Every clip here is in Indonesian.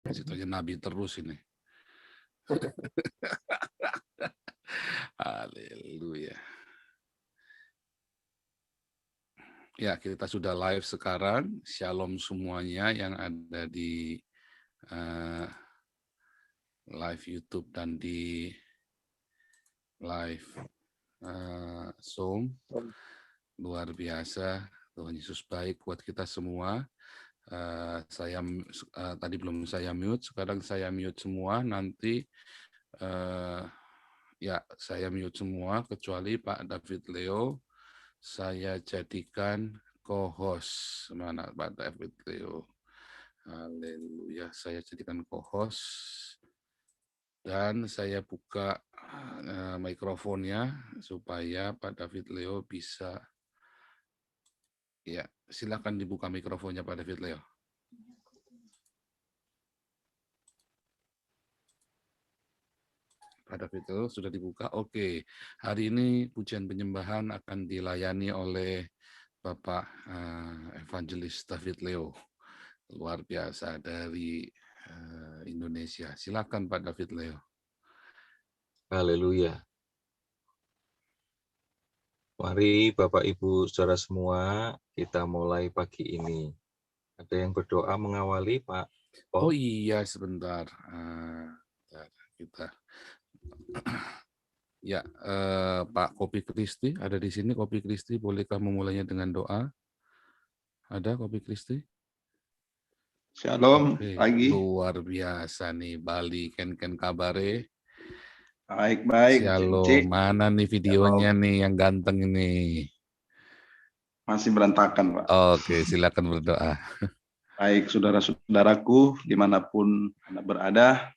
Kasih tanya Nabi terus ini. Haleluya. Ya, kita sudah live sekarang. Shalom semuanya yang ada di live YouTube dan di live Zoom. Luar biasa. Tuhan Yesus baik buat kita semua. Saya tadi belum saya mute, sekarang saya mute semua. Nanti ya saya mute semua kecuali Pak David Leo. Saya jadikan co-host. Mana Pak David Leo? Haleluya. Saya jadikan co-host dan saya buka mikrofonnya supaya Pak David Leo bisa. Ya, silakan dibuka mikrofonnya Pak David Leo. Pak David Leo sudah dibuka. Oke, hari ini pujian penyembahan akan dilayani oleh Bapak Evangelis David Leo. Luar biasa dari Indonesia. Silakan Pak David Leo. Haleluya. Mari Bapak Ibu Saudara semua, kita mulai pagi ini. Ada yang berdoa mengawali Pak? Oh iya, sebentar. Kita ya, Pak Kopi Kristi ada di sini. Kopi Kristi, bolehkah memulainya dengan doa? Ada Kopi Kristi? Shalom, pagi. Luar biasa nih, Bali, ken kabare. Baik. Shalom, mana nih videonya nih yang ganteng ini? Masih berantakan, Pak. Oke, silakan berdoa. Baik, saudara-saudaraku, dimanapun Anda berada,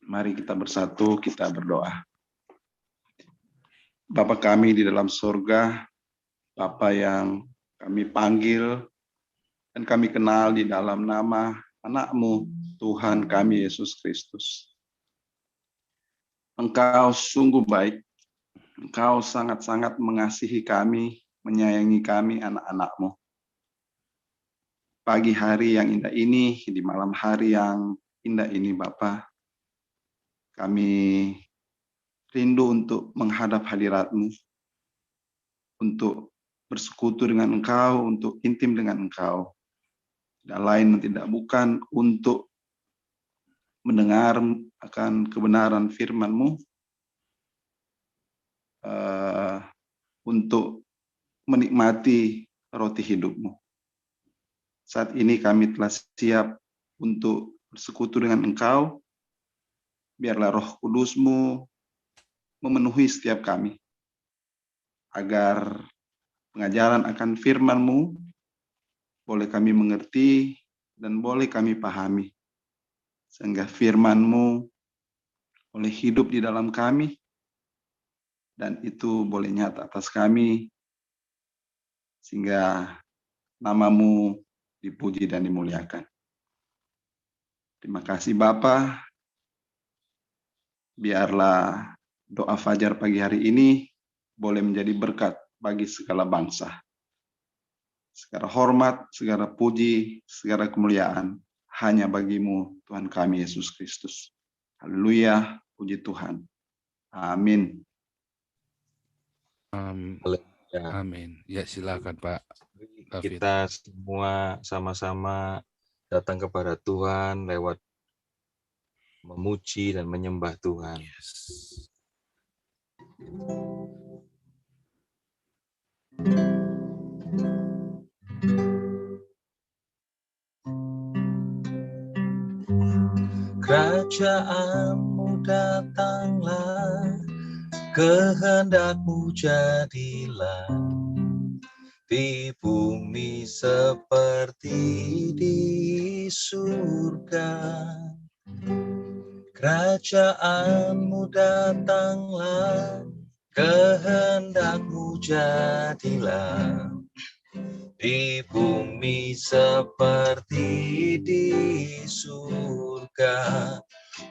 mari kita bersatu, kita berdoa. Bapa kami di dalam surga, Bapa yang kami panggil dan kami kenal di dalam nama anak-Mu, Tuhan kami Yesus Kristus. Engkau sungguh baik, Engkau sangat-sangat mengasihi kami, menyayangi kami anak-anak-Mu. Pagi hari yang indah ini, di malam hari yang indah ini Bapa, kami rindu untuk menghadap hadirat-Mu, untuk bersekutu dengan Engkau, untuk intim dengan Engkau. Tidak lain dan tidak bukan untuk mendengar akan kebenaran firman-Mu, untuk menikmati roti hidup-Mu. Saat ini kami telah siap untuk bersekutu dengan Engkau. Biarlah Roh Kudus-Mu memenuhi setiap kami, agar pengajaran akan firman-Mu boleh kami mengerti dan boleh kami pahami, sehingga firman-Mu boleh hidup di dalam kami, dan itu boleh nyata atas kami, sehingga nama-Mu dipuji dan dimuliakan. Terima kasih Bapa. Biarlah doa fajar pagi hari ini boleh menjadi berkat bagi segala bangsa. Segala hormat, segala puji, segala kemuliaan hanya bagi-Mu Tuhan kami Yesus Kristus. Haleluya, puji Tuhan. Amin. Amin. Ya, silakan Pak David. Kita semua sama-sama datang kepada Tuhan lewat memuji dan menyembah Tuhan. Yes. Kerajaan-Mu datanglah, kehendak-Mu jadilah, di bumi seperti di surga. Kerajaan-Mu datanglah, kehendak-Mu jadilah, di bumi seperti di surga.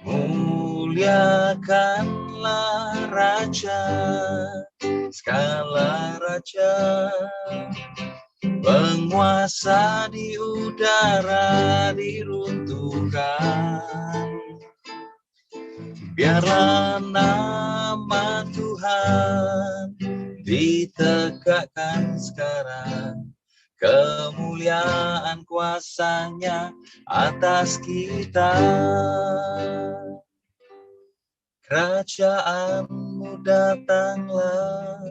Muliakanlah Raja, segala raja, Penguasa di udara diruntuhkan. Biarlah nama Tuhan ditegakkan sekarang. Kemuliaan kuasa-Nya atas kita. Kerajaan-Mu datanglah,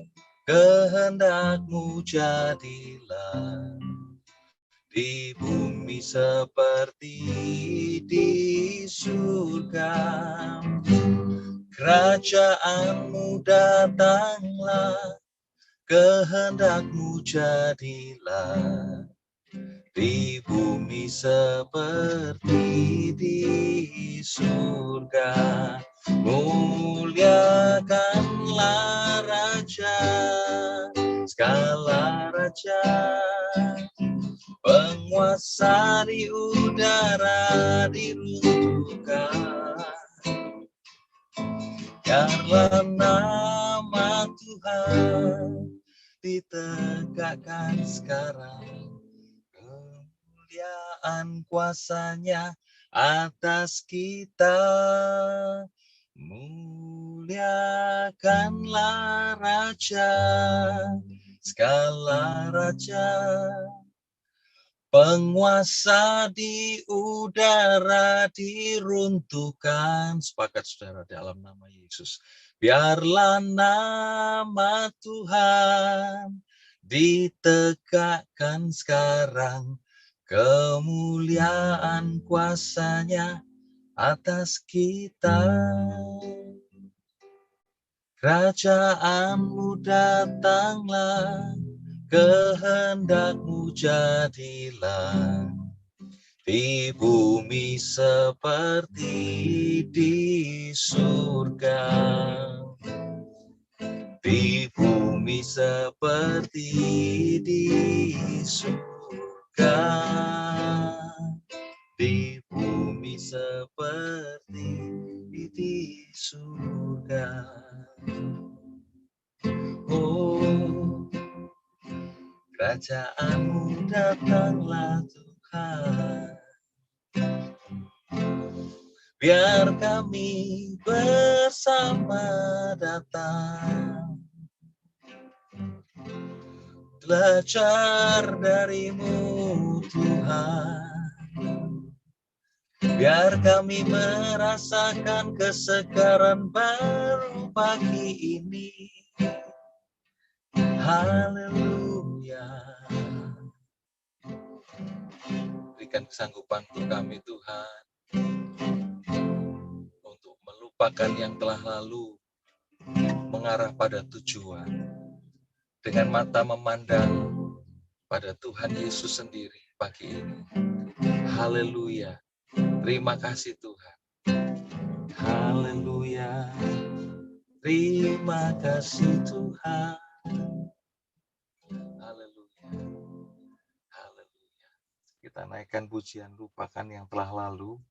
kehendak-Mu jadilah, di bumi seperti di surga. Kerajaan-Mu datanglah, kehendak-Mu jadilah, di bumi seperti di surga. Muliakanlah Raja, segala raja, penguasa di udara diruntuhkan. Biarlah nama Tuhan ditegakkan sekarang. Kemuliaan kuasa-Nya atas kita. Muliakanlah Raja, segala raja, penguasa di udara diruntuhkan. Sepakat saudara dalam nama Yesus. Biarlah nama Tuhan ditegakkan sekarang. Kemuliaan kuasa-Nya atas kita. Kerajaan-Mu datanglah, kehendak-Mu jadilah, di bumi seperti di surga. Di bumi seperti di surga. Di bumi seperti di surga. Oh, kerajaan-Mu datanglah Tuhan. Biar kami bersama datang, belajar dari-Mu Tuhan. Biar kami merasakan kesegaran baru pagi ini. Haleluya. Berikan kesanggupan untuk kami Tuhan, untuk melupakan yang telah lalu, mengarah pada tujuan, dengan mata memandang pada Tuhan Yesus sendiri pagi ini. Haleluya. Terima kasih Tuhan. Haleluya. Terima kasih Tuhan. Haleluya. Haleluya. Kita naikkan pujian, lupakan yang telah lalu,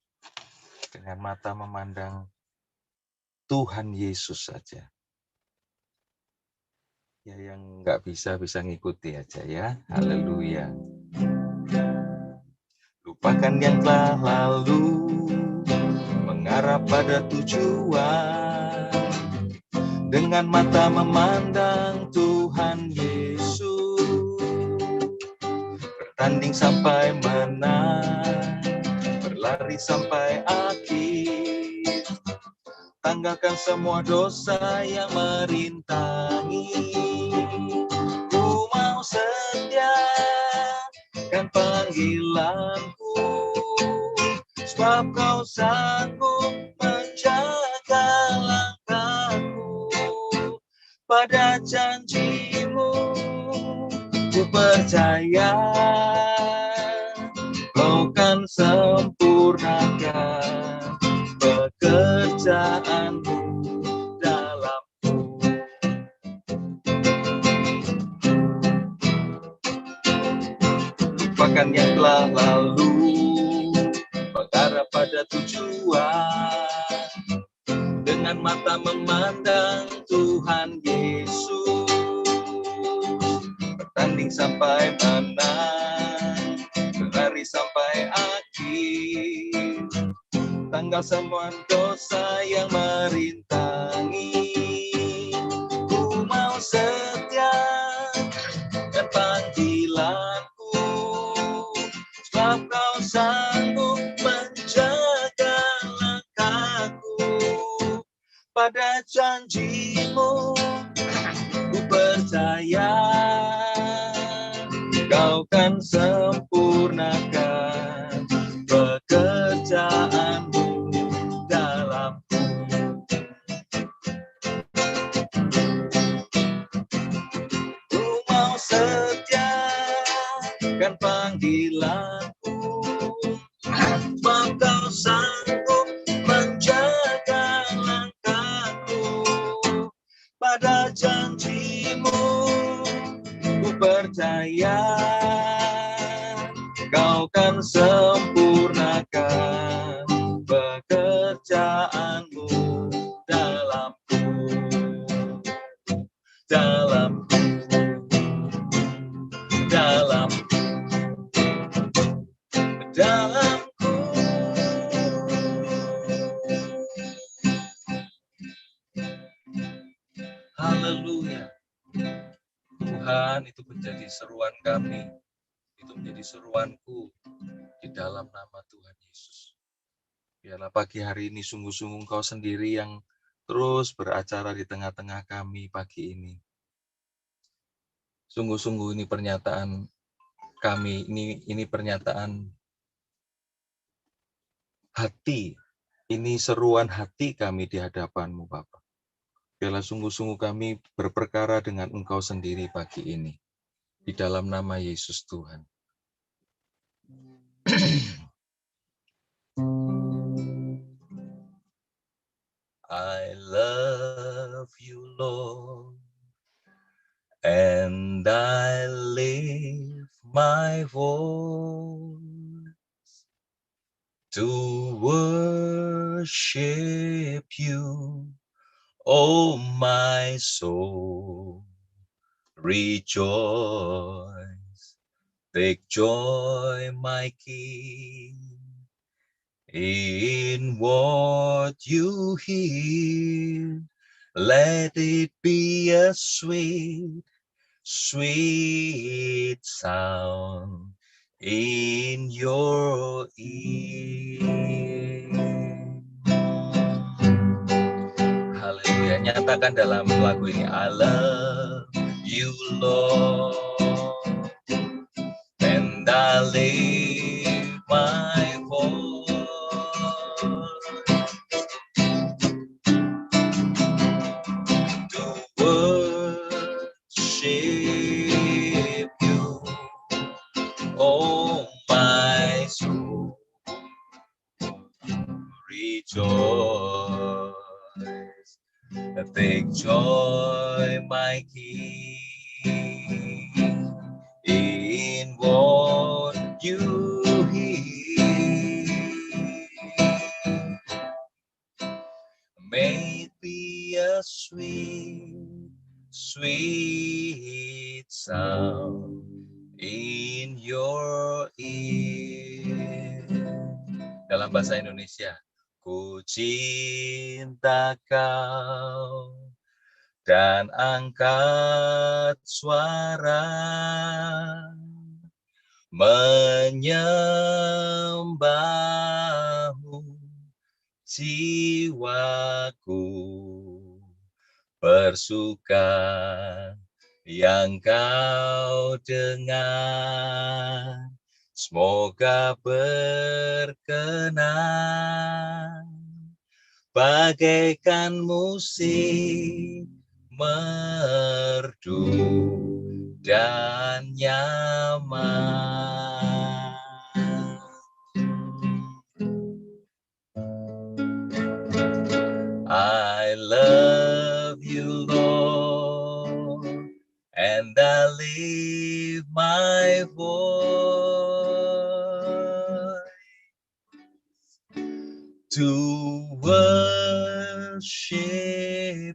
dengan mata memandang Tuhan Yesus saja. Ya, yang nggak bisa ngikuti aja ya. Haleluya. Lupakan yang telah lalu, mengarah pada tujuan, dengan mata memandang Tuhan Yesus. Bertanding sampai menang, berlari sampai akhir, tanggalkan semua dosa yang merintangi. Ku mau setia kan panggilanku, sebab Kau sanggup menjaga langkahku. Pada janji-Mu ku percaya, Kau kan sempurnakan pekerjaan-Mu dalamku. Lupakan yang telah lalu, mengarah pada tujuan, dengan mata memandang Tuhan Yesus. Bertanding sampai mana, tanggal semua dosa yang merintangi. Ku mau setia dan panggilanku, sebab kau sanggup menjaga langkahku. Pada janjimu ku percaya, kau kan sempurnakan pekerjaanmu dalamku. Ku mau setia kan panggilanku, sebab kau sanggup menjaga langkahku. Pada janjimu ku percaya, kau kan sempurnakan pekerjaanmu dalamku, dalamku, dalamku, dalamku. Haleluya. Tuhan, itu menjadi seruan kami, itu menjadi seruanku di dalam nama Tuhan Yesus. Biarlah pagi hari ini sungguh-sungguh Engkau sendiri yang terus beracara di tengah-tengah kami pagi ini. Sungguh-sungguh ini pernyataan kami, ini pernyataan hati, ini seruan hati kami di hadapan-Mu, Bapa. Biarlah sungguh-sungguh kami berperkara dengan Engkau sendiri pagi ini. Di dalam nama Yesus Tuhan. I love you, Lord, and I lift my voice to worship you. Oh, my soul, rejoice. Take joy, my King, in what you hear. Let it be a sweet, sweet sound in your ear. Haleluya. Nyatakan dalam lagu ini, I love you, Lord, and I lift my voice to worship you. Oh, my soul, rejoice. Take joy, my King, in what you hear. May it be a sweet, sweet sound in your ear. Dalam bahasa Indonesia, ku cinta kau dan angkat suara menyembahmu, jiwaku bersuka yang kau dengar. Semoga berkenan bagaikan musik merdu dan nyaman. I love you, Lord, and I lift my voice to worship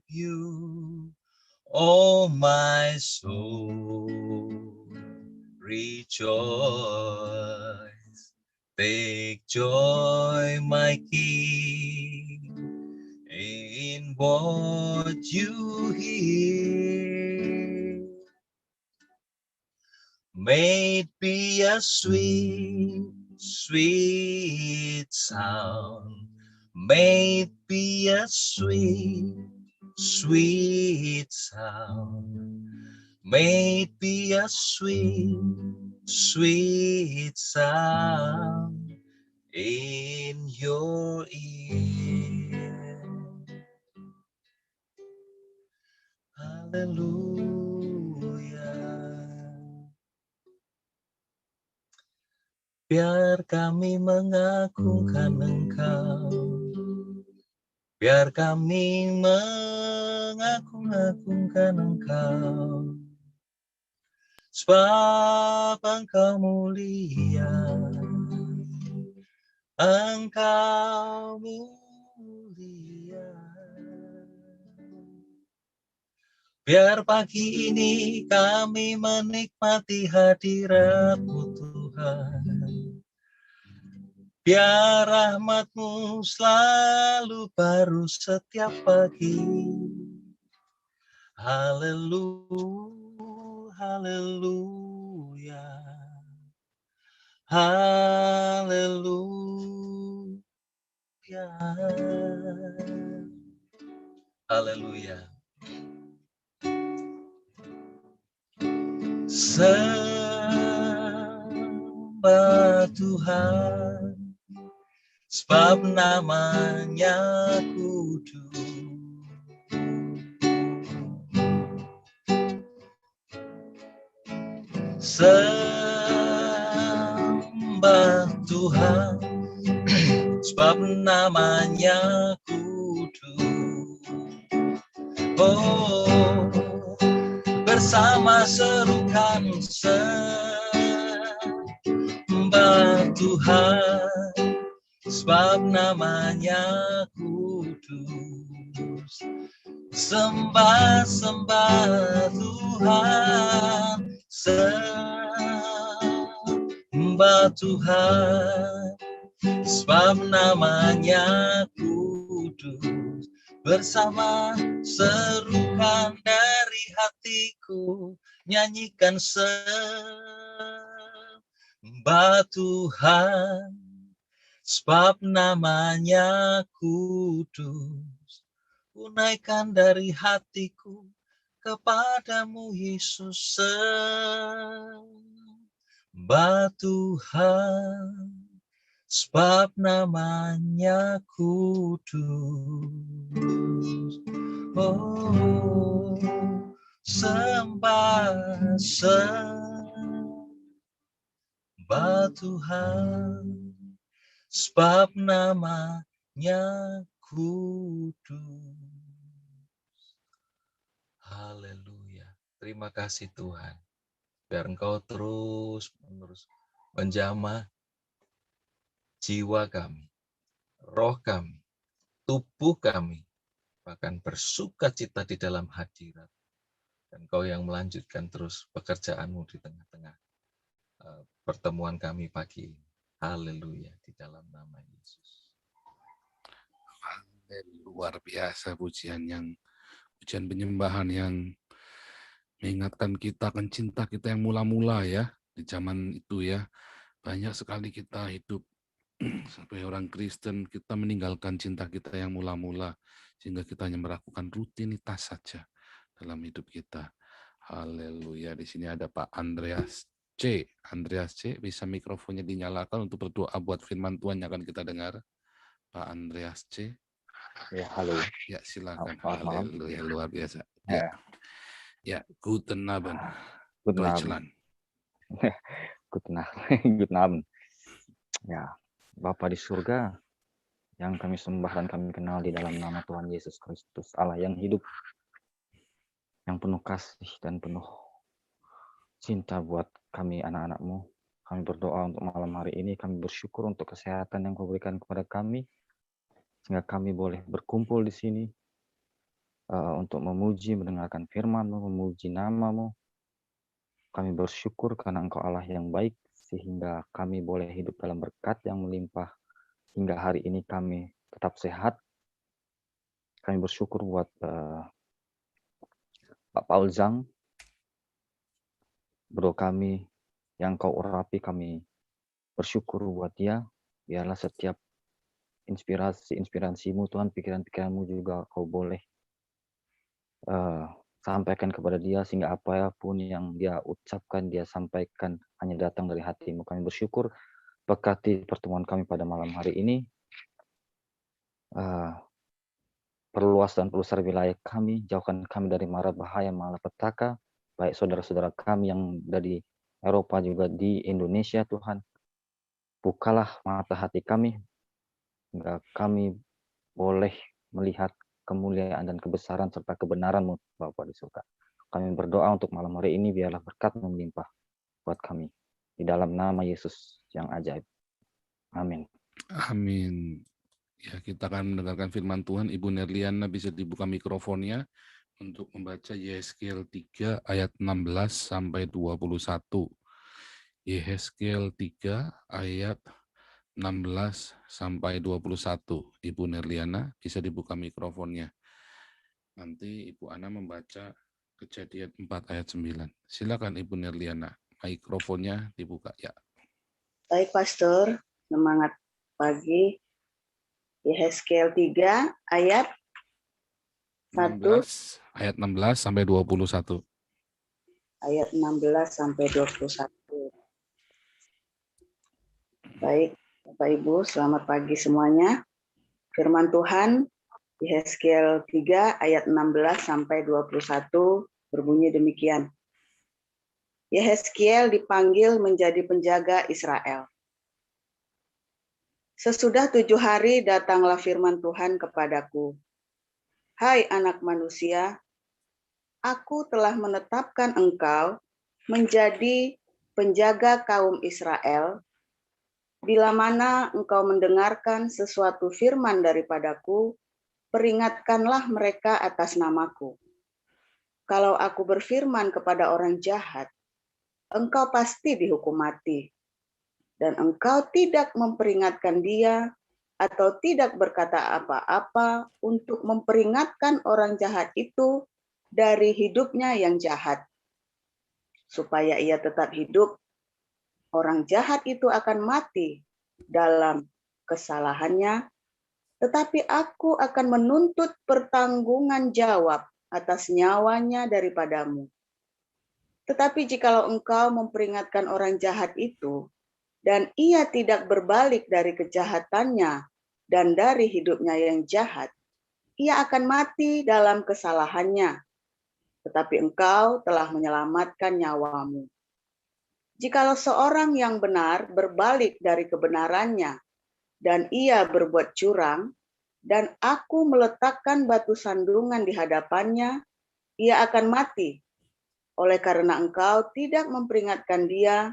you. Oh, my soul, rejoice. Take joy, my King, what you hear. May it be a sweet, sweet sound. May it be a sweet, sweet sound. May it be a sweet, sweet sound in your ear. Haleluya. Biar kami mengagungkan Engkau. Biar kami mengagung-agungkan Engkau. Sebab Engkau mulia. Engkau mulia. Biar pagi ini kami menikmati hadirat-Mu Tuhan. Biar rahmat-Mu selalu baru setiap pagi. Haleluya. Haleluya. Haleluya. Sembah Tuhan, sebab namanya kudus. Sembah Tuhan, sebab namanya kudus. Oh, bersama serukan sembah Tuhan, sebab namanya kudus. Sembah Tuhan, sembah Tuhan, sebab namanya kudus. Bersama serukan dari hatiku, nyanyikan sembah Tuhan, sebab namanya kudus. Unaikan dari hatiku kepadamu Yesus, sembah Tuhan, sebab namanya kudus. Oh, sembah Tuhan, sebab namanya kudus. Haleluya. Terima kasih Tuhan. Biar Engkau terus-menerus menjamah jiwa kami, roh kami, tubuh kami, bahkan bersukacita di dalam hadirat. Dan Engkau yang melanjutkan terus pekerjaan-Mu di tengah-tengah pertemuan kami pagi ini. Haleluya, di dalam nama Yesus. Luar biasa pujian penyembahan yang mengingatkan kita akan cinta kita yang mula-mula ya. Di zaman itu ya, banyak sekali kita hidup sebagai orang Kristen, kita meninggalkan cinta kita yang mula-mula, sehingga kita hanya melakukan rutinitas saja dalam hidup kita. Haleluya. Di sini ada Pak Andreas C. Andreas C, bisa mikrofonnya dinyalakan untuk berdoa buat firman Tuhan yang akan kita dengar. Pak Andreas C. Ya, halo. Ya, silakan. Malam. Haleluya, luar biasa. Ya, guten Abend. Guten Deutschland. Guten Abend. Ya, Bapa di surga, yang kami sembah dan kami kenal di dalam nama Tuhan Yesus Kristus, Allah yang hidup, yang penuh kasih dan penuh cinta buat kami anak-anak-Mu. Kami berdoa untuk malam hari ini, kami bersyukur untuk kesehatan yang Kau berikan kepada kami, sehingga kami boleh berkumpul di sini untuk memuji, mendengarkan firman-Mu, memuji nama-Mu. Kami bersyukur karena Engkau Allah yang baik, sehingga kami boleh hidup dalam berkat yang melimpah. Hingga hari ini kami tetap sehat. Kami bersyukur buat Pak Paul Zhang, bro kami yang kau urapi, kami bersyukur buat dia. Biarlah setiap inspirasimu Tuhan, pikiran-pikiranmu juga kau boleh sampaikan kepada dia, sehingga apapun yang dia ucapkan, dia sampaikan hanya datang dari hatimu. Kami bersyukur, berkati pertemuan kami pada malam hari ini. Perluas dan perbesar wilayah kami, jauhkan kami dari mara bahaya, malapetaka, baik saudara-saudara kami yang dari Eropa juga di Indonesia, Tuhan. Bukalah mata hati kami, hingga kami boleh melihat kemuliaan dan kebesaran serta kebenaran-Mu, Bapa di surga. Kami berdoa untuk malam hari ini, biarlah berkat-Mu melimpah buat kami. Di dalam nama Yesus yang ajaib. Amin. Amin. Ya, kita akan mendengarkan firman Tuhan. Ibu Nerliana bisa dibuka mikrofonnya untuk membaca Yehezkiel 3 ayat 16 sampai 21. Yehezkiel 3 ayat 16 sampai 21. Ibu Nerliana bisa dibuka mikrofonnya. Nanti Ibu Ana membaca Kejadian 4 ayat 9. Silakan Ibu Nerliana, mikrofonnya dibuka ya. Baik Pastor, semangat pagi. Yehezkiel 3 ayat 1 ayat 16 sampai 21. Ayat 16 sampai 21. Baik, Bapak Ibu, selamat pagi semuanya. Firman Tuhan Yehezkiel 3 ayat 16 sampai 21 berbunyi demikian. Yehezkiel dipanggil menjadi penjaga Israel. Sesudah 7 hari datanglah firman Tuhan kepadaku. Hai anak manusia, aku telah menetapkan engkau menjadi penjaga kaum Israel. Bila mana engkau mendengarkan sesuatu firman daripadaku, peringatkanlah mereka atas namaku. Kalau aku berfirman kepada orang jahat, engkau pasti dihukum mati. Dan engkau tidak memperingatkan dia atau tidak berkata apa-apa untuk memperingatkan orang jahat itu dari hidupnya yang jahat. Supaya ia tetap hidup, orang jahat itu akan mati dalam kesalahannya, tetapi aku akan menuntut pertanggungan jawab atas nyawanya daripadamu. Tetapi jikalau engkau memperingatkan orang jahat itu, dan ia tidak berbalik dari kejahatannya dan dari hidupnya yang jahat, ia akan mati dalam kesalahannya. Tetapi engkau telah menyelamatkan nyawamu. Jikalau seorang yang benar berbalik dari kebenarannya, dan ia berbuat curang, dan aku meletakkan batu sandungan di hadapannya, ia akan mati. Oleh karena engkau tidak memperingatkan dia,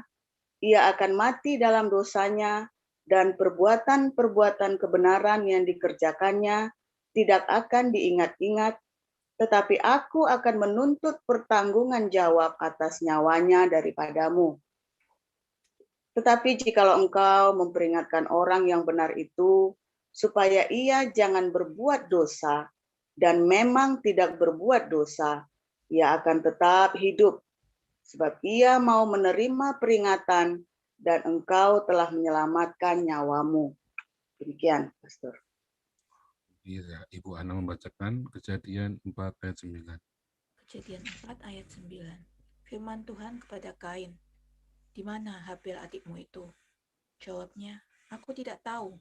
ia akan mati dalam dosanya, dan perbuatan-perbuatan kebenaran yang dikerjakannya tidak akan diingat-ingat, tetapi aku akan menuntut pertanggungan jawab atas nyawanya daripadamu. Tetapi jikalau engkau memperingatkan orang yang benar itu, supaya ia jangan berbuat dosa, dan memang tidak berbuat dosa, ia akan tetap hidup, sebab ia mau menerima peringatan, dan engkau telah menyelamatkan nyawamu. Demikian, Pastor. Iya, Ibu Ana membacakan Kejadian 4 ayat 9. Kejadian 4 ayat 9. Firman Tuhan kepada Kain, di mana Habil adikmu itu? Jawabnya, aku tidak tahu.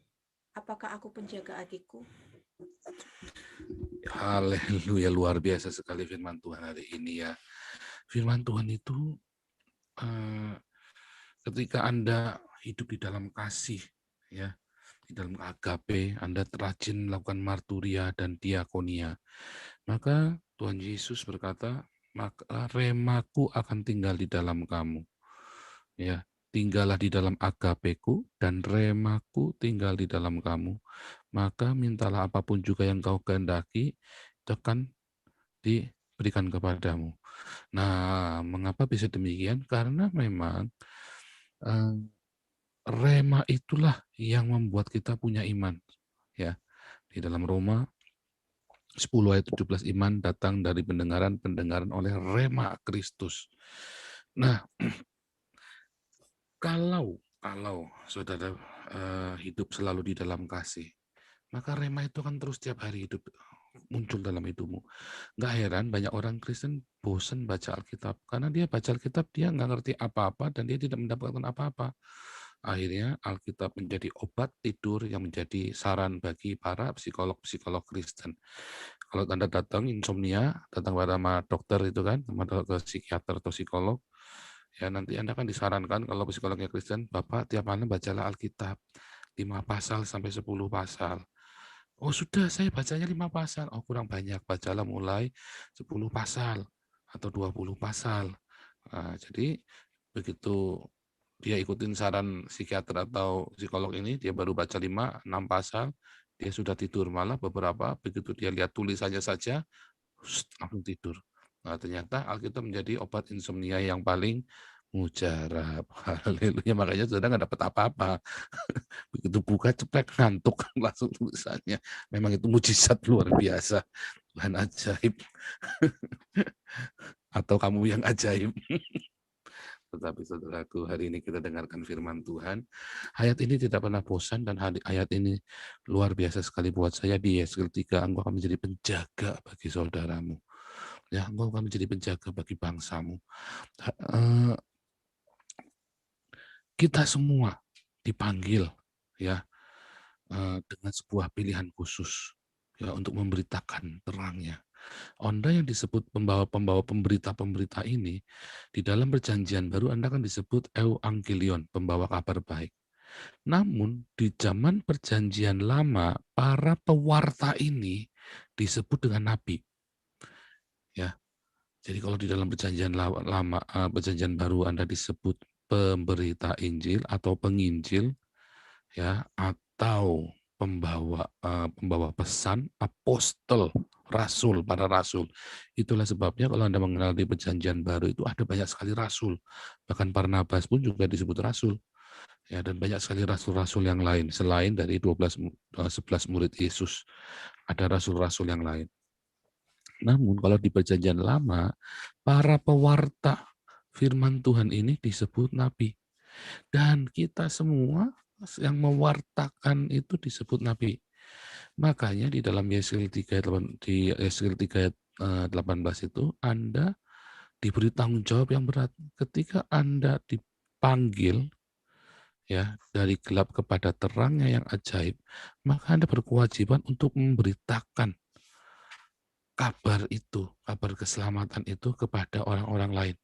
Apakah aku penjaga adikku? Haleluya, luar biasa sekali firman Tuhan hari ini ya. Firman Tuhan itu ketika Anda hidup di dalam kasih, ya, di dalam agape, Anda rajin melakukan marturia dan diakonia, maka Tuhan Yesus berkata, maka remaku akan tinggal di dalam kamu. Ya, tinggallah di dalam agapeku dan remaku tinggal di dalam kamu. Maka mintalah apapun juga yang kau kehendaki, itu akan diberikan kepadamu. Nah, mengapa bisa demikian? Karena memang rema itulah yang membuat kita punya iman. Ya, di dalam Roma 10 ayat 17, iman datang dari pendengaran oleh rema Kristus. Nah, kalau saudara hidup selalu di dalam kasih, maka rema itu kan terus tiap hari hidup muncul dalam hidupmu. Nggak heran banyak orang Kristen bosan baca Alkitab, karena dia baca Alkitab dia nggak ngerti apa-apa dan dia tidak mendapatkan apa-apa. Akhirnya Alkitab menjadi obat tidur yang menjadi saran bagi para psikolog-psikolog Kristen. Kalau Anda datang insomnia, datang pada dokter itu kan, ke psikiater atau psikolog, ya nanti Anda kan disarankan kalau psikolognya Kristen, Bapak tiap malam bacalah Alkitab 5 pasal sampai 10 pasal. Oh sudah, saya bacanya 5 pasal. Oh kurang banyak, bacalah mulai 10 pasal atau 20 pasal. Nah, jadi begitu dia ikutin saran psikiater atau psikolog ini, dia baru baca 5, 6 pasal, dia sudah tidur. Malah beberapa begitu dia lihat tulisannya saja, langsung tidur. Nah, ternyata Alkitab menjadi obat insomnia yang paling mujarab. Haleluya, makanya saudara nggak dapat apa-apa. Begitu buka ceplek ngantuk langsung tulisannya. Memang itu mujizat luar biasa. Tuhan ajaib. Atau kamu yang ajaib. Tetapi saudaraku, hari ini kita dengarkan firman Tuhan. Ayat ini tidak pernah bosan dan ayat ini luar biasa sekali buat saya. Di Yesaya 3, engkau akan menjadi penjaga bagi saudaramu. Ya, engkau akan menjadi penjaga bagi bangsamu. Kita semua dipanggil ya dengan sebuah pilihan khusus ya untuk memberitakan terangnya. Anda yang disebut pembawa pemberita ini, di dalam perjanjian baru Anda kan disebut euangelion, pembawa kabar baik. Namun di zaman perjanjian lama, para pewarta ini disebut dengan nabi. Ya. Jadi kalau di dalam perjanjian lama, perjanjian baru Anda disebut pemberita Injil atau penginjil, ya, atau pembawa pesan, apostol, rasul, para rasul. Itulah sebabnya kalau Anda mengenal di perjanjian baru itu ada banyak sekali rasul. Bahkan Barnabas pun juga disebut rasul. Ya, dan banyak sekali rasul-rasul yang lain selain dari 11 murid Yesus. Ada rasul-rasul yang lain. Namun kalau di perjanjian lama, para pewarta firman Tuhan ini disebut nabi. Dan kita semua yang mewartakan itu disebut nabi. Makanya di dalam Yesaya 3 ayat 18 itu Anda diberi tanggung jawab yang berat. Ketika Anda dipanggil ya dari gelap kepada terangnya yang ajaib, maka Anda berkewajiban untuk memberitakan kabar itu, kabar keselamatan itu kepada orang-orang lain.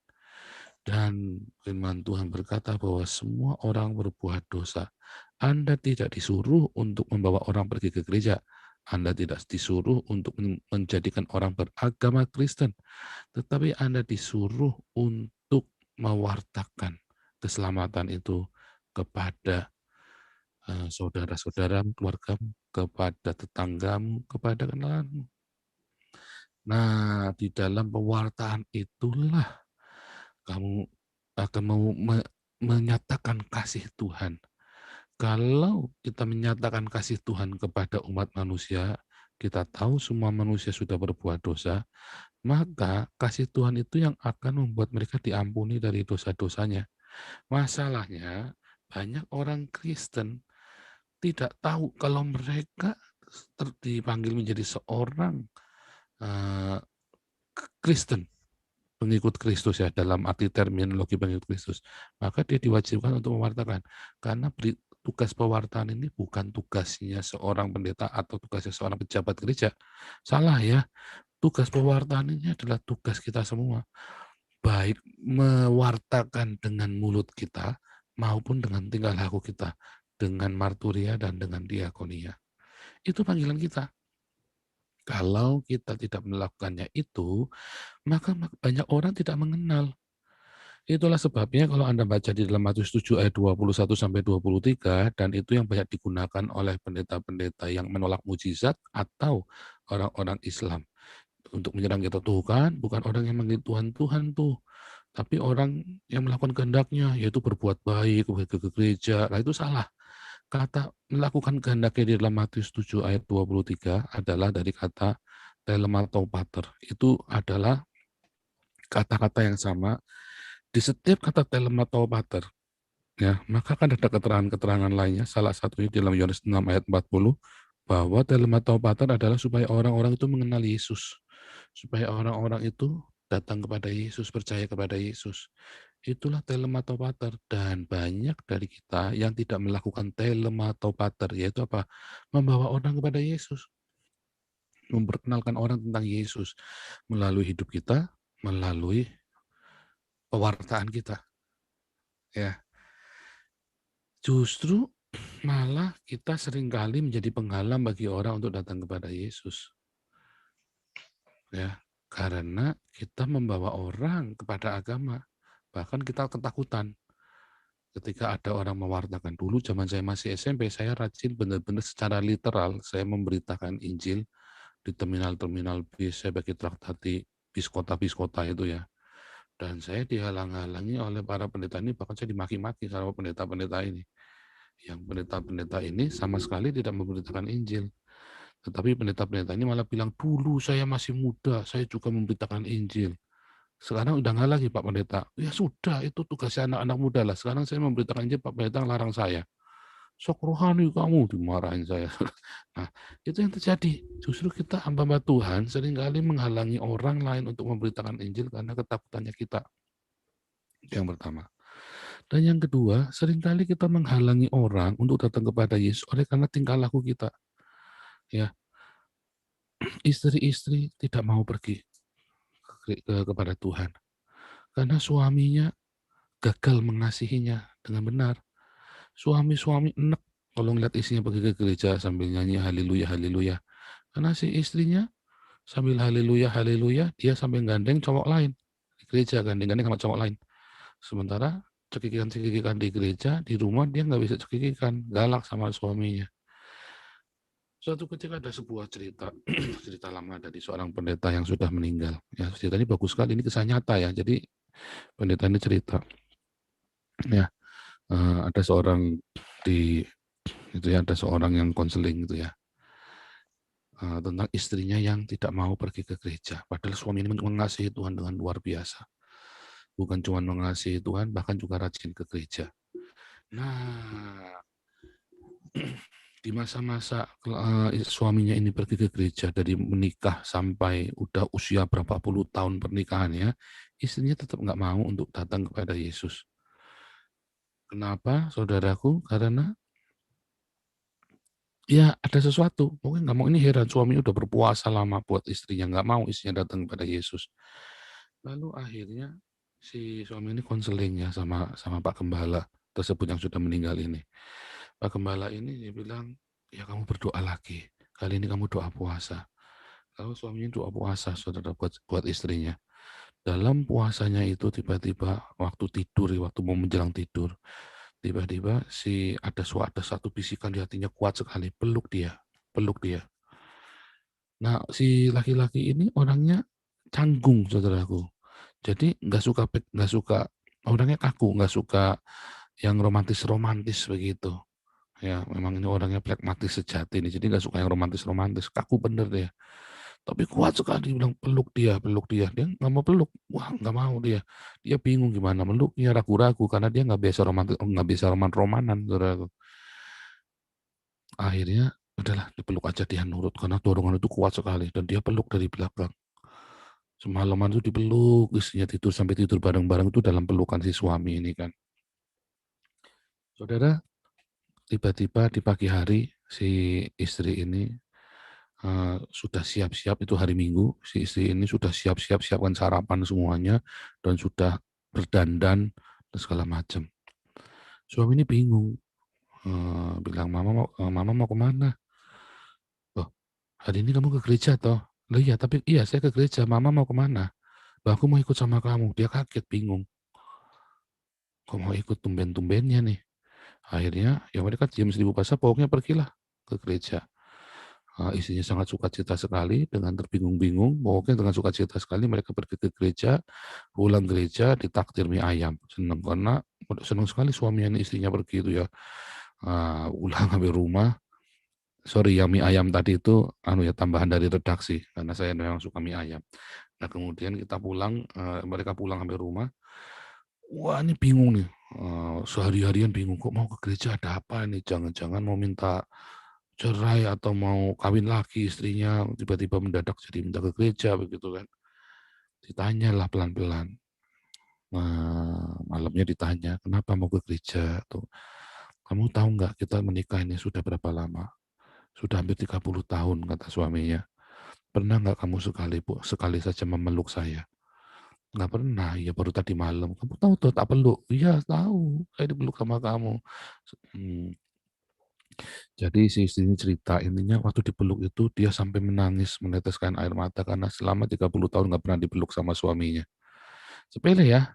Dan firman Tuhan berkata bahwa semua orang berbuat dosa. Anda tidak disuruh untuk membawa orang pergi ke gereja. Anda tidak disuruh untuk menjadikan orang beragama Kristen. Tetapi Anda disuruh untuk mewartakan keselamatan itu kepada saudara-saudaramu, keluargamu, kepada tetanggamu, kepada kenalanmu. Nah, di dalam pewartaan itulah kamu akan mau menyatakan kasih Tuhan. Kalau kita menyatakan kasih Tuhan kepada umat manusia, kita tahu semua manusia sudah berbuat dosa, maka kasih Tuhan itu yang akan membuat mereka diampuni dari dosa-dosanya. Masalahnya, banyak orang Kristen tidak tahu kalau mereka dipanggil menjadi seorang Kristen, pengikut Kristus ya, dalam arti terminologi pengikut Kristus, maka dia diwajibkan untuk mewartakan. Karena tugas pewartaan ini bukan tugasnya seorang pendeta atau tugasnya seorang pejabat gereja. Salah ya, tugas pewartaan ini adalah tugas kita semua. Baik mewartakan dengan mulut kita maupun dengan tingkah laku kita, dengan marturia dan dengan diakonia. Itu panggilan kita. Kalau kita tidak melakukannya itu, maka banyak orang tidak mengenal. Itulah sebabnya kalau Anda baca di dalam Matius 7 ayat 21-23, dan itu yang banyak digunakan oleh pendeta-pendeta yang menolak mujizat atau orang-orang Islam. Untuk menyerang kita tuh kan, bukan orang yang manggil Tuhan tuh, tapi orang yang melakukan kehendaknya, yaitu berbuat baik, ke gereja. Nah itu salah. Kata melakukan kehendaknya di dalam Matius 7 ayat 23 adalah dari kata telemato pater. Itu adalah kata-kata yang sama di setiap kata telemato pater. Ya, maka kan ada keterangan-keterangan lainnya. Salah satunya di dalam Yohanes 6 ayat 40 bahwa telemato pater adalah supaya orang-orang itu mengenal Yesus. Supaya orang-orang itu datang kepada Yesus, percaya kepada Yesus. Itulah telemato pater, dan banyak dari kita yang tidak melakukan telemato pater, yaitu apa? Membawa orang kepada Yesus, memperkenalkan orang tentang Yesus melalui hidup kita, melalui pewartaan kita. Ya, justru malah kita seringkali menjadi penghalang bagi orang untuk datang kepada Yesus. Ya, karena kita membawa orang kepada agama. Bahkan kita ketakutan. Ketika ada orang mewartakan, dulu zaman saya masih SMP, saya rajin benar-benar secara literal, saya memberitakan Injil di terminal-terminal bis, saya bagi traktat di bis kota itu ya. Dan saya dihalang-halangi oleh para pendeta ini, bahkan saya dimaki-maki sama pendeta-pendeta ini. Yang pendeta-pendeta ini sama sekali tidak memberitakan Injil. Tetapi pendeta-pendeta ini malah bilang, dulu saya masih muda, saya juga memberitakan Injil. Sekarang udah nggak lagi Pak Pendeta. Ya sudah, itu tugasnya anak-anak muda lah. Sekarang saya memberitakan Injil, Pak Pendeta larang saya. Sok rohani kamu, dimarahin saya. Nah, itu yang terjadi. Justru kita hamba Tuhan seringkali menghalangi orang lain untuk memberitakan Injil karena ketakutannya kita. Yang pertama. Dan yang kedua, seringkali kita menghalangi orang untuk datang kepada Yesus oleh karena tingkah laku kita. Ya, istri-istri tidak mau pergi kepada Tuhan karena suaminya gagal mengasihinya dengan benar. Suami-suami enek kalau ngeliat istrinya pergi ke gereja sambil nyanyi haleluya haleluya. Karena si istrinya sambil haleluya haleluya, dia sambil gandeng cowok lain di gereja, gandeng-gandeng sama cowok lain. Sementara cekikikan-cekikikan di gereja, di rumah dia nggak bisa cekikikan, galak sama suaminya. Suatu ketika ada sebuah cerita, cerita lama dari seorang pendeta yang sudah meninggal. Ya, cerita ini bagus sekali, ini kisah nyata ya. Jadi pendeta ini cerita, ya ada seorang di itu ya, ada seorang yang konseling gitu ya, tentang istrinya yang tidak mau pergi ke gereja. Padahal suami ini mengasihi Tuhan dengan luar biasa. Bukan cuma mengasihi Tuhan, bahkan juga rajin ke gereja. Nah, di masa-masa suaminya ini pergi ke gereja, dari menikah sampai udah usia berapa puluh tahun pernikahannya, istrinya tetap nggak mau untuk datang kepada Yesus. Kenapa, saudaraku? Karena ya ada sesuatu, mungkin nggak mau. Ini heran, suami udah berpuasa lama buat istrinya, nggak mau istrinya datang kepada Yesus. Lalu akhirnya si suami ini konseling ya sama Pak Gembala tersebut yang sudah meninggal ini. Pak Gembala ini dia bilang, ya kamu berdoa lagi. Kali ini kamu doa puasa. Kalau suaminya doa puasa, saudara, buat istrinya. Dalam puasanya itu tiba-tiba waktu tidur, waktu mau menjelang tidur, tiba-tiba ada satu bisikan di hatinya kuat sekali, peluk dia. Nah, si laki-laki ini orangnya canggung, saudaraku. Jadi nggak suka, orangnya kaku, nggak suka yang romantis begitu. Ya, memang ini orangnya pragmatis sejati nih, jadi nggak suka yang romantis, kaku bener dia. Tapi kuat sekali bilang peluk dia. Dia nggak mau peluk, wah nggak mau dia. Dia bingung gimana meluknya, ragu-ragu karena dia nggak biasa roman-romanan, saudaraku. Akhirnya udahlah dipeluk aja, dia nurut karena dorongan itu kuat sekali dan dia peluk dari belakang. Semalaman itu dipeluk, istrinya sampai tidur bareng-bareng itu dalam pelukan si suami ini kan. Saudara, tiba-tiba di pagi hari si istri ini sudah siap-siap, itu hari Minggu, si istri ini sudah siapkan sarapan semuanya dan sudah berdandan dan segala macam. Suami ini bingung, bilang, mama mau kemana? Oh, hari ini kamu ke gereja toh? Loh iya, tapi iya saya ke gereja, mama mau kemana? Bah, aku mau ikut sama kamu. Dia kaget, bingung. Kok mau ikut tumben-tumbennya nih? Akhirnya ya mereka jam 1000 puasa, pokoknya pergilah ke gereja. Istrinya sangat sukacita sekali, dengan terbingung-bingung, pokoknya dengan sukacita sekali mereka pergi ke gereja, pulang gereja ditakdir mie ayam. Senang sekali suami dan istrinya pergi itu ya. Pulang sampai rumah, sorry, yang mie ayam tadi itu tambahan dari redaksi karena saya memang suka mie ayam. Nah, kemudian kita pulang, mereka pulang sampai rumah. Wah, ini bingung nih. Sehari-harian bingung, kok mau ke gereja ada apa ini? Jangan-jangan mau minta cerai atau mau kawin lagi istrinya, tiba-tiba mendadak jadi minta ke gereja begitu kan. Ditanyalah pelan-pelan. Malamnya ditanya, kenapa mau ke gereja? Tuh, kamu tahu nggak kita menikah ini sudah berapa lama? Sudah hampir 30 tahun, kata suaminya. Pernah nggak kamu sekali saja memeluk saya? Nggak pernah, ya baru tadi malam. Kamu tahu tuh tak peluk? Iya tahu, saya dipeluk sama kamu. Hmm, Jadi si istri ini cerita, intinya waktu dipeluk itu dia sampai menangis, meneteskan air mata karena selama 30 tahun nggak pernah dipeluk sama suaminya. Sepele ya,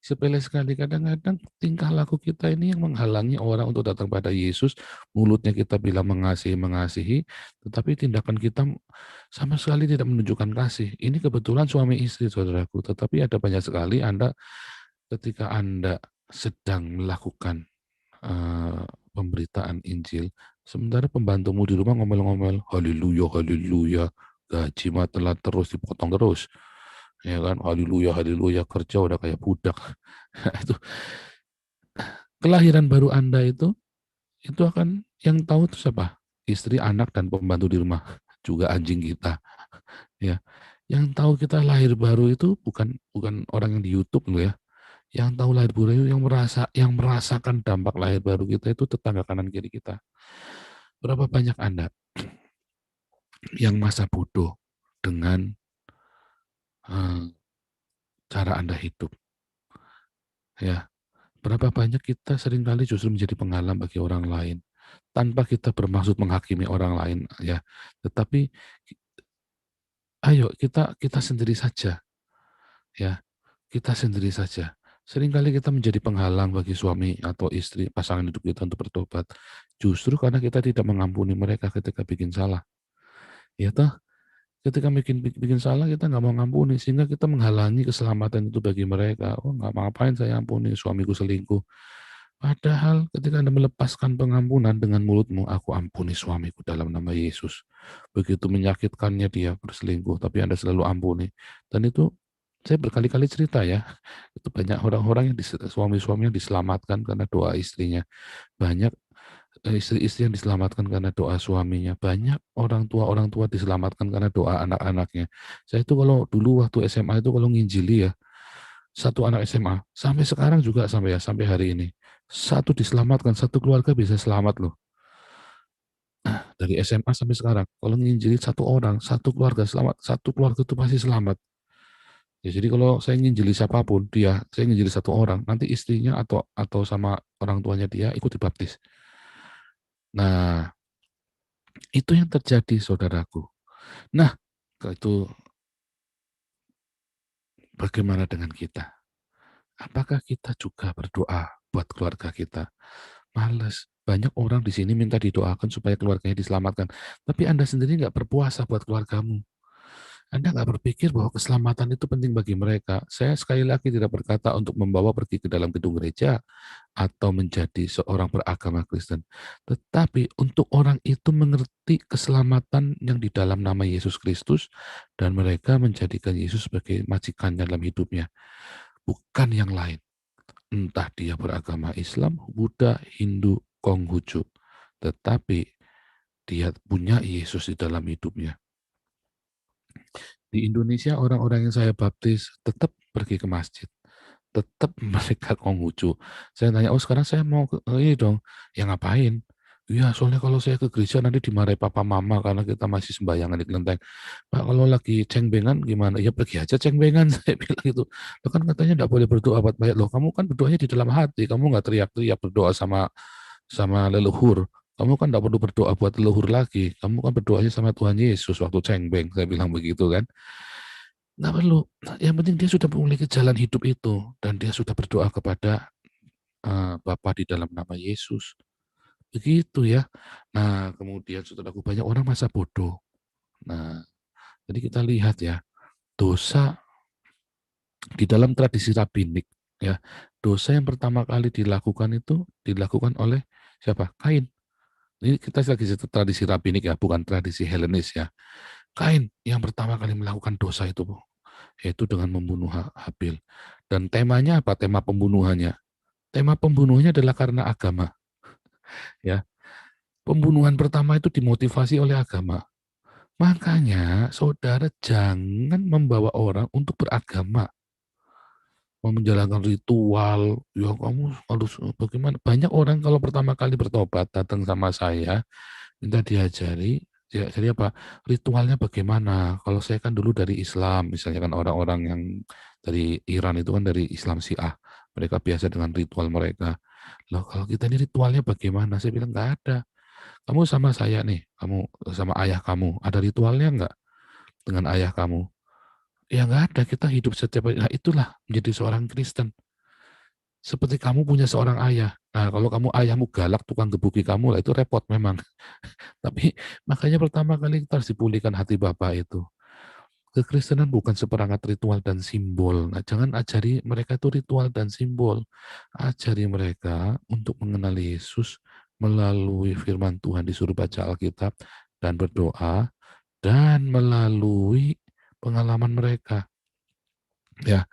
sepele sekali. Kadang-kadang tingkah laku kita ini yang menghalangi orang untuk datang pada Yesus. Mulutnya kita bilang mengasihi, tetapi tindakan kita sama sekali tidak menunjukkan kasih. Ini kebetulan suami istri, saudaraku. Tetapi ada banyak sekali ketika Anda sedang melakukan pemberitaan Injil, sementara pembantumu di rumah ngomel-ngomel, haleluya, haleluya, gaji mah telat terus, dipotong terus. Ya kan, haleluya, haleluya, kerja udah kayak budak. Itu kelahiran baru Anda itu akan yang tahu itu siapa? Istri, anak, dan pembantu di rumah. Juga anjing kita. Ya. Yang tahu kita lahir baru itu bukan orang yang di YouTube loh ya. Yang tahu lahir baru itu yang merasakan dampak lahir baru kita itu tetangga kanan kiri kita. Berapa banyak Anda yang masa bodoh dengan cara Anda hidup? Ya, berapa banyak kita seringkali justru menjadi penghalang bagi orang lain tanpa kita bermaksud menghakimi orang lain ya. Tetapi ayo kita sendiri saja ya. Kita sendiri saja. Seringkali kita menjadi penghalang bagi suami atau istri pasangan hidup kita untuk bertobat. Justru karena kita tidak mengampuni mereka ketika bikin salah. Ya toh, ketika bikin salah kita nggak mau ngampuni sehingga kita menghalangi keselamatan itu bagi mereka. Oh, nggak ngapain saya ampuni suamiku selingkuh. Padahal ketika Anda melepaskan pengampunan dengan mulutmu, aku ampuni suamiku dalam nama Yesus. Begitu menyakitkannya dia berselingkuh, tapi Anda selalu ampuni. Dan itu saya berkali-kali cerita ya, itu banyak orang-orang yang suami-suami yang diselamatkan karena doa istrinya. Banyak istri-istri yang diselamatkan karena doa suaminya. Banyak orang tua diselamatkan karena doa anak-anaknya. Saya itu kalau dulu waktu SMA itu kalau nginjili ya, satu anak SMA, sampai sekarang juga sampai hari ini. Satu diselamatkan, satu keluarga bisa selamat loh. Dari SMA sampai sekarang, kalau nginjili satu orang, satu keluarga selamat, satu keluarga itu pasti selamat. Ya, jadi kalau saya nginjili siapapun, saya nginjili satu orang, nanti istrinya atau sama orang tuanya dia ikut dibaptis. Nah, itu yang terjadi, saudaraku. Nah, itu bagaimana dengan kita? Apakah kita juga berdoa buat keluarga kita? Males. Banyak orang di sini minta didoakan supaya keluarganya diselamatkan. Tapi Anda sendiri nggak berpuasa buat keluargamu. Anda nggak berpikir bahwa keselamatan itu penting bagi mereka. Saya sekali lagi tidak berkata untuk membawa pergi ke dalam gedung gereja atau menjadi seorang beragama Kristen. Tetapi untuk orang itu mengerti keselamatan yang di dalam nama Yesus Kristus dan mereka menjadikan Yesus sebagai majikan dalam hidupnya. Bukan yang lain. Entah dia beragama Islam, Buddha, Hindu, Konghucu. Tetapi dia punya Yesus di dalam hidupnya. Di Indonesia orang-orang yang saya baptis tetap pergi ke masjid. Tetap mereka Konghucu. Saya tanya, oh sekarang saya mau ini dong. Ya ngapain? Iya, soalnya kalau saya ke gereja nanti dimarahi papa mama karena kita masih sembayangan di kelenteng. Pak, kalau lagi cengbengan gimana? Ya pergi aja cengbengan, saya bilang gitu. Lo kan katanya enggak boleh berdoa buat banyak. Loh, kamu kan berdoanya di dalam hati. Kamu nggak teriak-teriak berdoa sama leluhur. Kamu kan enggak perlu berdoa buat leluhur lagi. Kamu kan berdoanya sama Tuhan Yesus waktu cengbeng. Saya bilang begitu kan. Nggak perlu. Yang penting dia sudah memiliki jalan hidup itu. Dan dia sudah berdoa kepada Bapa di dalam nama Yesus. Begitu ya. Nah, kemudian saudaraku banyak orang masa bodoh. Nah, jadi kita lihat ya, dosa di dalam tradisi rabbinik ya, dosa yang pertama kali dilakukan itu dilakukan oleh siapa? Kain. Ini kita lagi tradisi rabbinik ya, bukan tradisi Helenis ya. Kain yang pertama kali melakukan dosa itu, yaitu dengan membunuh Habil. Dan temanya apa? Tema pembunuhannya. Tema pembunuhannya adalah karena agama. Ya, pembunuhan pertama itu dimotivasi oleh agama. Makanya saudara jangan membawa orang untuk beragama, menjalankan ritual. Ya kamu harus bagaimana? Banyak orang kalau pertama kali bertobat datang sama saya, minta diajari. Jadi apa? Ritualnya bagaimana? Kalau saya kan dulu dari Islam, misalnya kan orang-orang yang dari Iran itu kan dari Islam Syiah. Mereka biasa dengan ritual mereka. Loh, kalau kita ini ritualnya bagaimana? Saya bilang nggak ada. Kamu sama saya nih, kamu sama ayah kamu, ada ritualnya nggak dengan ayah kamu? Ya nggak ada, kita hidup setiap hari. Nah, itulah menjadi seorang Kristen. Seperti kamu punya seorang ayah. Nah, kalau kamu ayahmu galak, tukang gebuki kamu, lah itu repot memang. Tapi makanya pertama kali kita harus dipulihkan hati Bapak itu. Kekristenan bukan seperangkat ritual dan simbol. Nah, jangan ajari mereka itu ritual dan simbol. Ajari mereka untuk mengenal Yesus melalui firman Tuhan, disuruh baca Alkitab dan berdoa, dan melalui pengalaman mereka. Ya,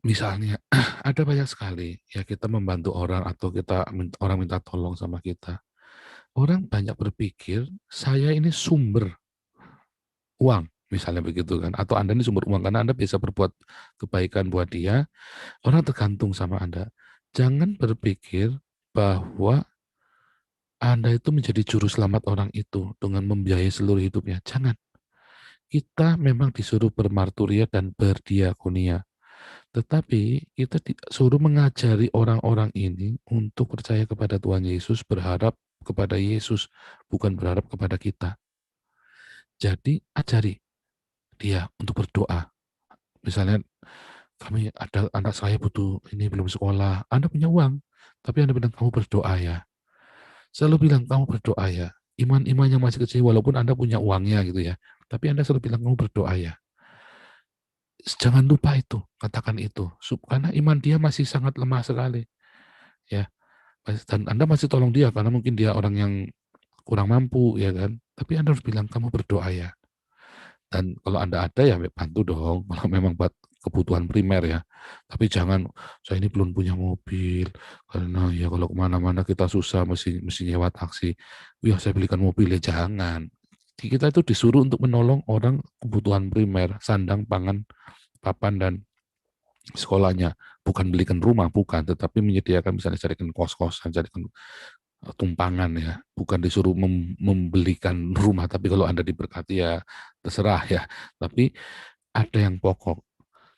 misalnya ada banyak sekali ya kita membantu orang atau orang minta tolong sama kita. Orang banyak berpikir saya ini sumber uang, misalnya begitu kan, atau Anda ini sumber uang karena Anda bisa berbuat kebaikan buat dia, orang tergantung sama Anda. Jangan berpikir bahwa Anda itu menjadi juru selamat orang itu dengan membiayai seluruh hidupnya. Jangan. Kita memang disuruh bermarturia dan berdiakonia. Tetapi kita disuruh mengajari orang-orang ini untuk percaya kepada Tuhan Yesus, berharap kepada Yesus, bukan berharap kepada kita. Jadi ajari dia untuk berdoa. Misalnya ada anak saya butuh ini belum sekolah, Anda punya uang, tapi Anda bilang kamu berdoa ya. Selalu bilang kamu berdoa ya. Iman-iman yang masih kecil walaupun Anda punya uangnya gitu ya. Tapi Anda selalu bilang kamu berdoa ya. Jangan lupa itu, katakan itu. Karena iman dia masih sangat lemah sekali. Ya. Dan Anda masih tolong dia karena mungkin dia orang yang kurang mampu ya kan. Tapi Anda harus bilang kamu berdoa ya. Dan kalau Anda ada ya bantu dong, kalau memang buat kebutuhan primer ya. Tapi jangan, saya ini belum punya mobil, karena ya kalau kemana-mana kita susah, mesti nyewa taksi. Ya saya belikan mobil ya jangan. Kita itu disuruh untuk menolong orang kebutuhan primer, sandang, pangan, papan, dan sekolahnya. Bukan belikan rumah, bukan, tetapi menyediakan misalnya carikan kos-kosan, carikan tumpangan ya, bukan disuruh membelikan rumah, tapi kalau Anda diberkati ya terserah ya, tapi ada yang pokok.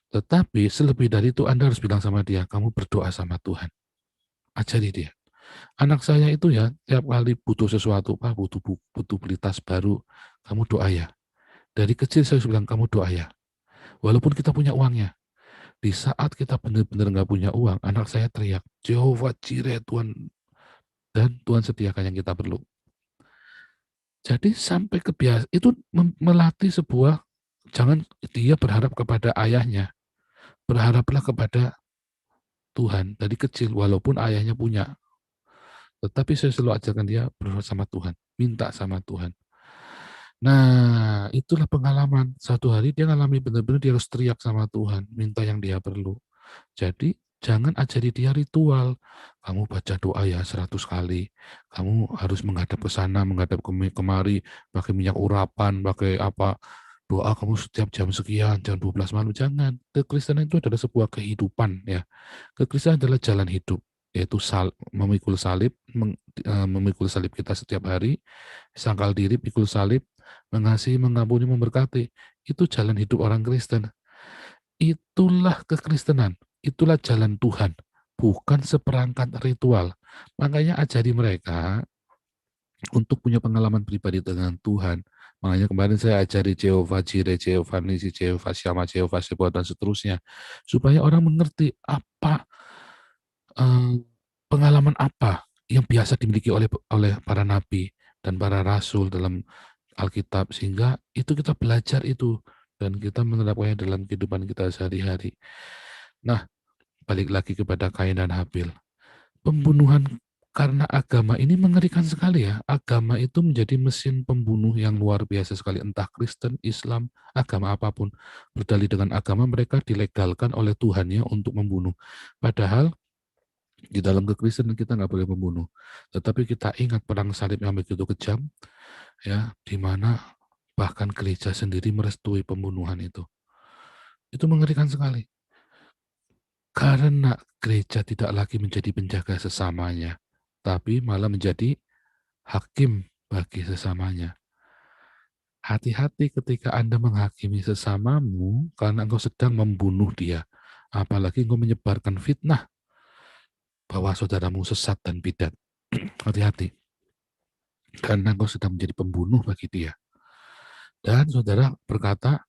Tetapi selebih dari itu Anda harus bilang sama dia, kamu berdoa sama Tuhan. Ajari dia. Anak saya itu ya, tiap kali butuh sesuatu, Pak, butuh beli tas baru, kamu doa ya. Dari kecil saya bilang, kamu doa ya. Walaupun kita punya uangnya. Di saat kita benar-benar nggak punya uang, anak saya teriak, Jehovah Jireh Tuhan, dan Tuhan sediakan yang kita perlu. Jadi sampai kebiasaan itu melatih sebuah, jangan dia berharap kepada ayahnya, berharaplah kepada Tuhan dari kecil walaupun ayahnya punya. Tetapi saya selalu ajarkan dia berdoa sama Tuhan, minta sama Tuhan. Nah, itulah pengalaman. Satu hari dia ngalami benar-benar dia harus teriak sama Tuhan, minta yang dia perlu. Jadi jangan ajari dia ritual. Kamu baca doa ya 100 kali. Kamu harus menghadap ke sana, menghadap kemari, pakai minyak urapan, pakai apa. Doa kamu setiap jam sekian, jam 12 malam. Jangan. Kekristenan itu adalah sebuah kehidupan ya. Kekristenan adalah jalan hidup, yaitu memikul salib, memikul salib kita setiap hari, sangkal diri, pikul salib, mengasihi, mengampuni, memberkati. Itu jalan hidup orang Kristen. Itulah kekristenan. Itulah jalan Tuhan, bukan seperangkat ritual. Makanya ajari mereka untuk punya pengalaman pribadi dengan Tuhan. Makanya kemarin saya ajari Jehovah Jireh, Jehovah Nisi, Jehovah Syama, Jehovah Sebot, dan seterusnya. Supaya orang mengerti apa pengalaman apa yang biasa dimiliki oleh para nabi dan para rasul dalam Alkitab. Sehingga itu kita belajar itu dan kita menerapkannya dalam kehidupan kita sehari-hari. Nah, balik lagi kepada Kain dan Habil. Pembunuhan Karena agama ini mengerikan sekali ya. Agama itu menjadi mesin pembunuh yang luar biasa sekali. Entah Kristen, Islam, agama apapun. Berdalih dengan agama mereka dilegalkan oleh Tuhannya untuk membunuh. Padahal di dalam kekristenan kita nggak boleh membunuh. Tetapi kita ingat perang salib yang begitu kejam, ya, di mana bahkan gereja sendiri merestui pembunuhan itu. Itu mengerikan sekali. Karena gereja tidak lagi menjadi penjaga sesamanya, tapi malah menjadi hakim bagi sesamanya. Hati-hati ketika Anda menghakimi sesamamu karena engkau sedang membunuh dia. Apalagi engkau menyebarkan fitnah bahwa saudaramu sesat dan bidat. Hati-hati. Karena engkau sedang menjadi pembunuh bagi dia. Dan saudara berkata,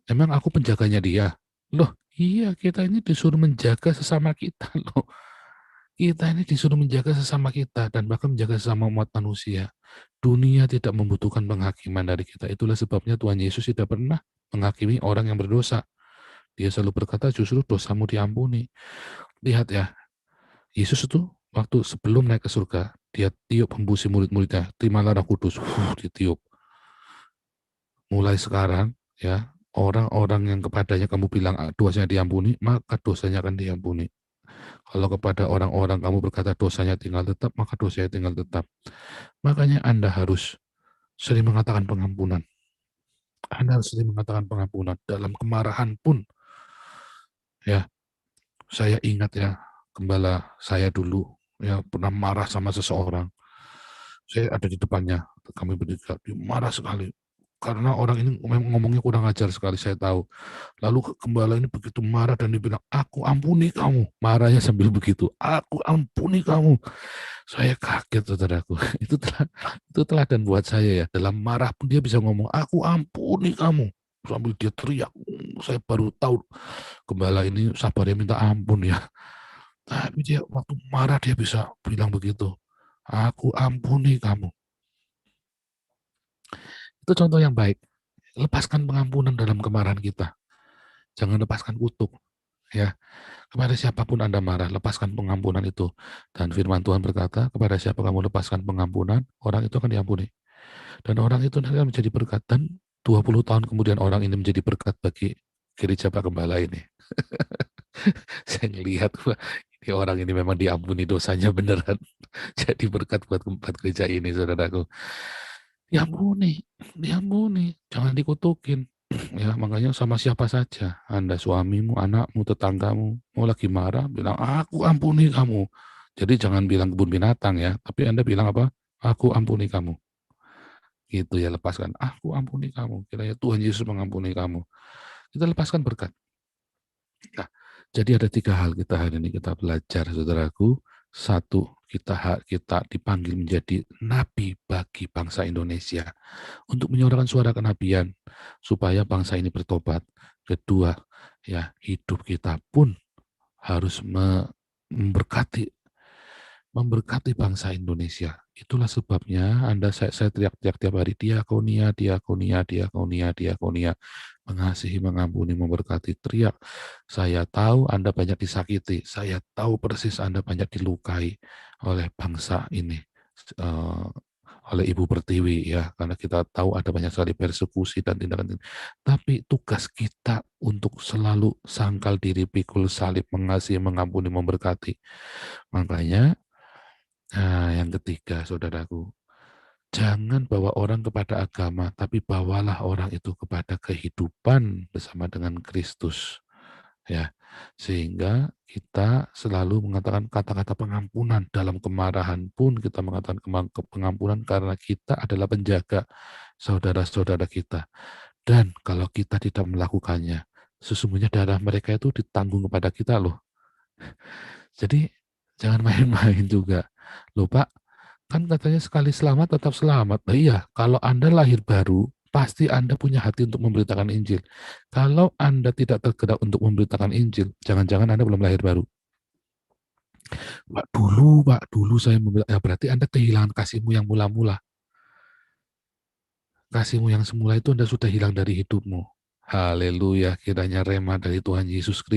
emang aku penjaganya dia? Loh, iya, kita ini disuruh menjaga sesama kita loh. Kita ini disuruh menjaga sesama kita dan bahkan menjaga sesama umat manusia. Dunia tidak membutuhkan penghakiman dari kita. Itulah sebabnya Tuhan Yesus tidak pernah menghakimi orang yang berdosa. Dia selalu berkata justru dosamu diampuni. Lihat ya, Yesus itu waktu sebelum naik ke surga, dia tiup hembusi murid-muridnya, terimalah Roh Kudus, ditiup. Mulai sekarang ya, orang-orang yang kepadanya kamu bilang dosanya diampuni, maka dosanya akan diampuni. Kalau kepada orang-orang kamu berkata dosanya tinggal tetap, maka dosanya tinggal tetap. Makanya Anda harus sering mengatakan pengampunan. Anda harus sering mengatakan pengampunan. Dalam kemarahan pun, ya, saya ingat ya, gembala saya dulu, ya, pernah marah sama seseorang. Saya ada di depannya, kami bertiga, dia marah sekali. Karena orang ini ngomongnya kurang ajar sekali, saya tahu. Lalu gembala ini begitu marah dan dia bilang, aku ampuni kamu. Marahnya sambil begitu, aku ampuni kamu. Saya kaget, saudaraku. Itu teladan buat saya ya. Dalam marah pun dia bisa ngomong, aku ampuni kamu. Sambil dia teriak, saya baru tahu gembala ini sabarnya minta ampun ya. Tapi dia waktu marah dia bisa bilang begitu, aku ampuni kamu. Itu contoh yang baik. Lepaskan pengampunan dalam kemarahan kita. Jangan lepaskan kutuk. Ya, kepada siapapun Anda marah, lepaskan pengampunan itu. Dan firman Tuhan berkata, kepada siapa kamu lepaskan pengampunan, orang itu akan diampuni. Dan orang itu nanti akan menjadi berkat. Dan 20 tahun kemudian orang ini menjadi berkat bagi gereja Pak Gembala ini. Saya ngelihat, ini orang ini memang diampuni dosanya beneran. Jadi berkat buat gereja ini, saudaraku. Diampuni, jangan dikutukin. Ya, makanya sama siapa saja, Anda suamimu, anakmu, tetanggamu, mau lagi marah, bilang, aku ampuni kamu. Jadi jangan bilang kebun binatang ya, tapi Anda bilang apa? Aku ampuni kamu. Gitu ya, lepaskan. Aku ampuni kamu. Kiranya Tuhan Yesus mengampuni kamu. Kita lepaskan berkat. Nah, jadi ada 3 hal kita hari ini kita belajar, saudaraku. 1, kita dipanggil menjadi nabi bagi bangsa Indonesia untuk menyuarakan suara kenabian supaya bangsa ini bertobat. 2, ya, hidup kita pun harus memberkati bangsa Indonesia. Itulah sebabnya saya teriak-teriak tiap hari, diakonia, diakonia, diakonia, diakonia, mengasihi, mengampuni, memberkati. Teriak. Saya tahu Anda banyak disakiti, saya tahu persis Anda banyak dilukai oleh bangsa ini, oleh Ibu Pertiwi ya, karena kita tahu ada banyak sekali persekusi dan tindakan. Tapi tugas kita untuk selalu sangkal diri, pikul salib, mengasihi, mengampuni, memberkati. Makanya yang ketiga, saudaraku, jangan bawa orang kepada agama, tapi bawalah orang itu kepada kehidupan bersama dengan Kristus. Ya, sehingga kita selalu mengatakan kata-kata pengampunan dalam kemarahan pun kita mengatakan pengampunan karena kita adalah penjaga saudara-saudara kita. Dan kalau kita tidak melakukannya, sesungguhnya darah mereka itu ditanggung kepada kita loh. Jadi jangan main-main juga. Loh Pak, kan katanya sekali selamat tetap selamat. Nah iya, kalau Anda lahir baru, pasti Anda punya hati untuk memberitakan Injil. Kalau Anda tidak tergerak untuk memberitakan Injil, jangan-jangan Anda belum lahir baru. Pak, dulu saya ya berarti Anda kehilangan kasihmu yang mula-mula. Kasihmu yang semula itu Anda sudah hilang dari hidupmu. Haleluya, kiranya rema dari Tuhan Yesus Kristus